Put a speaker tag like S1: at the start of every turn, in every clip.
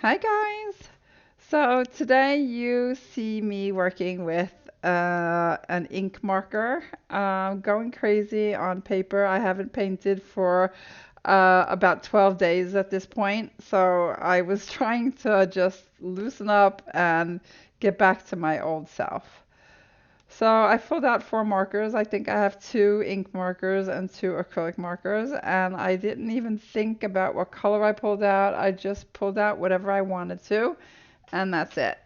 S1: Hi guys! So today you see me working with an ink marker, going crazy on paper. I haven't painted for about 12 days at this point, so I was trying to just loosen up and get back to my old self. So I filled out 4 markers. I think I have 2 ink markers and 2 acrylic markers, and I didn't even think about what color I pulled out. I just pulled out whatever I wanted to, and that's it.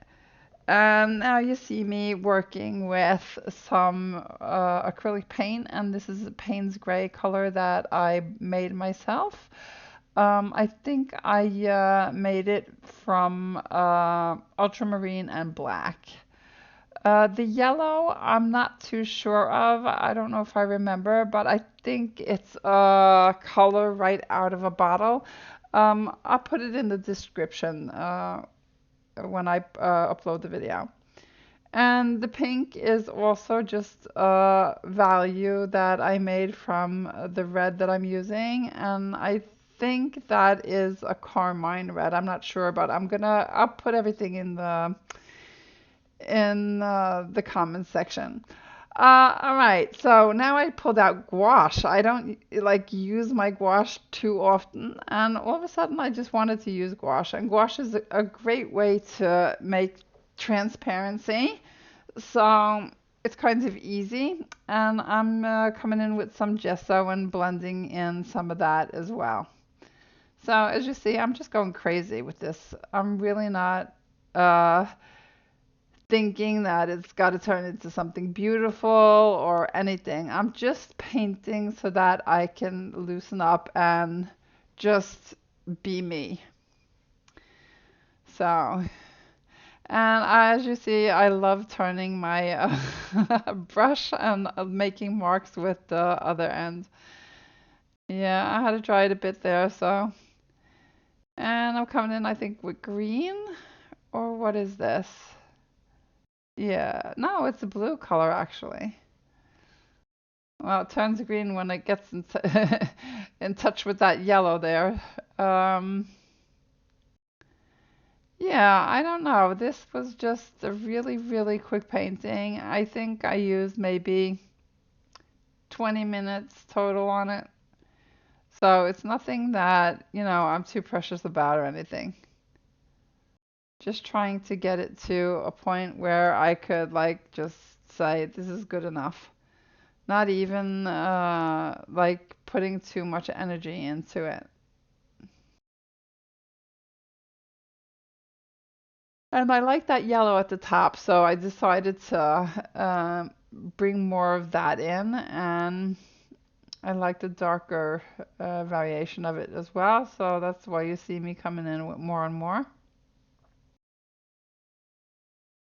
S1: And now you see me working with some acrylic paint, and this is a Payne's gray color that I made myself. I think I made it from ultramarine and black. The yellow, I'm not too sure of. I don't know if I remember, but I think it's a color right out of a bottle. I'll put it in the description when I upload the video. And the pink is also just a value that I made from the red that I'm using, and I think that is a carmine red. I'm not sure, but I'll put everything in the comments section. All right, so now I pulled out gouache. I don't like use my gouache too often, and all of a sudden I just wanted to use gouache. And gouache is a great way to make transparency. So it's kind of easy, and I'm coming in with some gesso and blending in some of that as well. So as you see, I'm just going crazy with this. I'm really not uh, thinking that it's got to turn into something beautiful or anything. I'm just painting so that I can loosen up and just be me. So, and as you see, I love turning my brush and making marks with the other end. Yeah, I had to try it a bit there, so. And I'm coming in, I think, with green, or what is this? Yeah, no, it's a blue color actually. Well, it turns green when it gets in touch with that yellow there. Um, yeah, I don't know. This was just a really, really quick painting. I think I used maybe 20 minutes total on it. So it's nothing that, I'm too precious about or anything. Just trying to get it to a point where I could like just say this is good enough. Not even like putting too much energy into it. And I like that yellow at the top, so I decided to bring more of that in, and I like the darker variation of it as well, so that's why you see me coming in with more and more.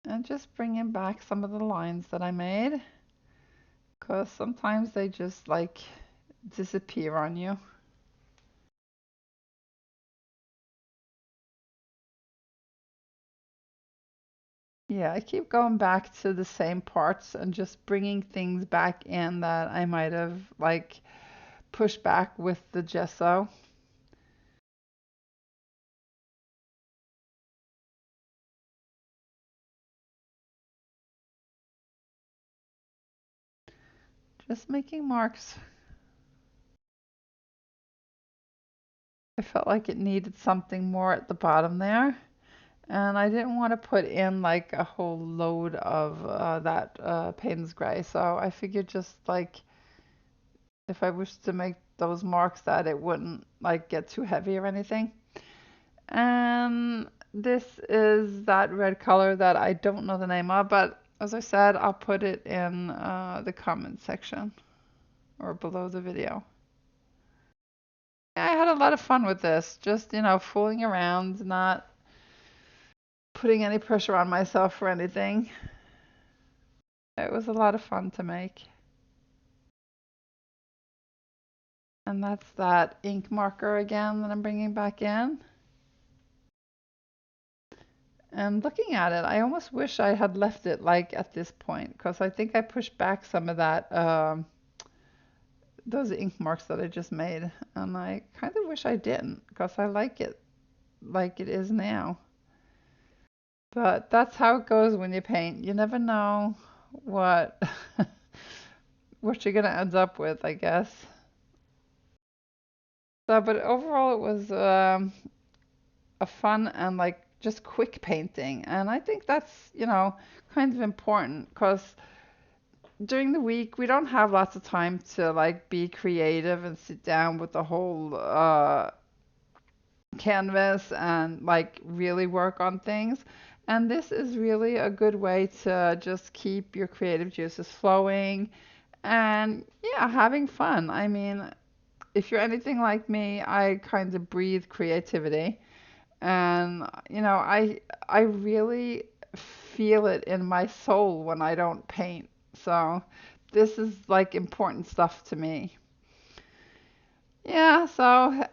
S1: And just bringing back some of the lines that I made, because sometimes they just like disappear on you. Yeah, I keep going back to the same parts and just bringing things back in that I might have like pushed back with the gesso. Just making marks. I felt like it needed something more at the bottom there. And I didn't want to put in like a whole load of that Payne's gray. So I figured just like if I was to make those marks that it wouldn't like get too heavy or anything. And this is that red color that I don't know the name of, but as I said, I'll put it in the comment section or below the video. I had a lot of fun with this, just, fooling around, not putting any pressure on myself for anything. It was a lot of fun to make. And that's that ink marker again that I'm bringing back in. And looking at it, I almost wish I had left it like at this point, because I think I pushed back some of that, those ink marks that I just made. And I kind of wish I didn't, because I like it. like it is now. But that's how it goes when you paint. You never know what what you're gonna end up with, I guess. So, but overall, it was a fun and like just quick painting, and I think that's kind of important because during the week we don't have lots of time to like be creative and sit down with the whole canvas and like really work on things. And this is really a good way to just keep your creative juices flowing and yeah, having fun. I mean, if you're anything like me, I kind of breathe creativity. And I really feel it in my soul when I don't paint. So this is like important stuff to me. Yeah, so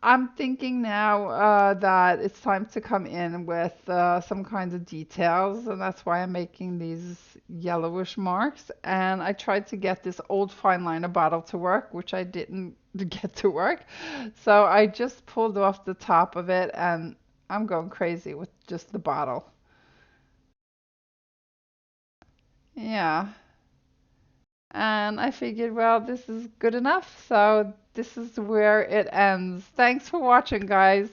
S1: I'm thinking now that it's time to come in with some kinds of details, and that's why I'm making these yellowish marks. And I tried to get this old fine liner bottle to work, which I didn't get to work. So I just pulled off the top of it, and I'm going crazy with just the bottle. Yeah. And I figured, well, this is good enough, so this is where it ends. Thanks for watching, guys.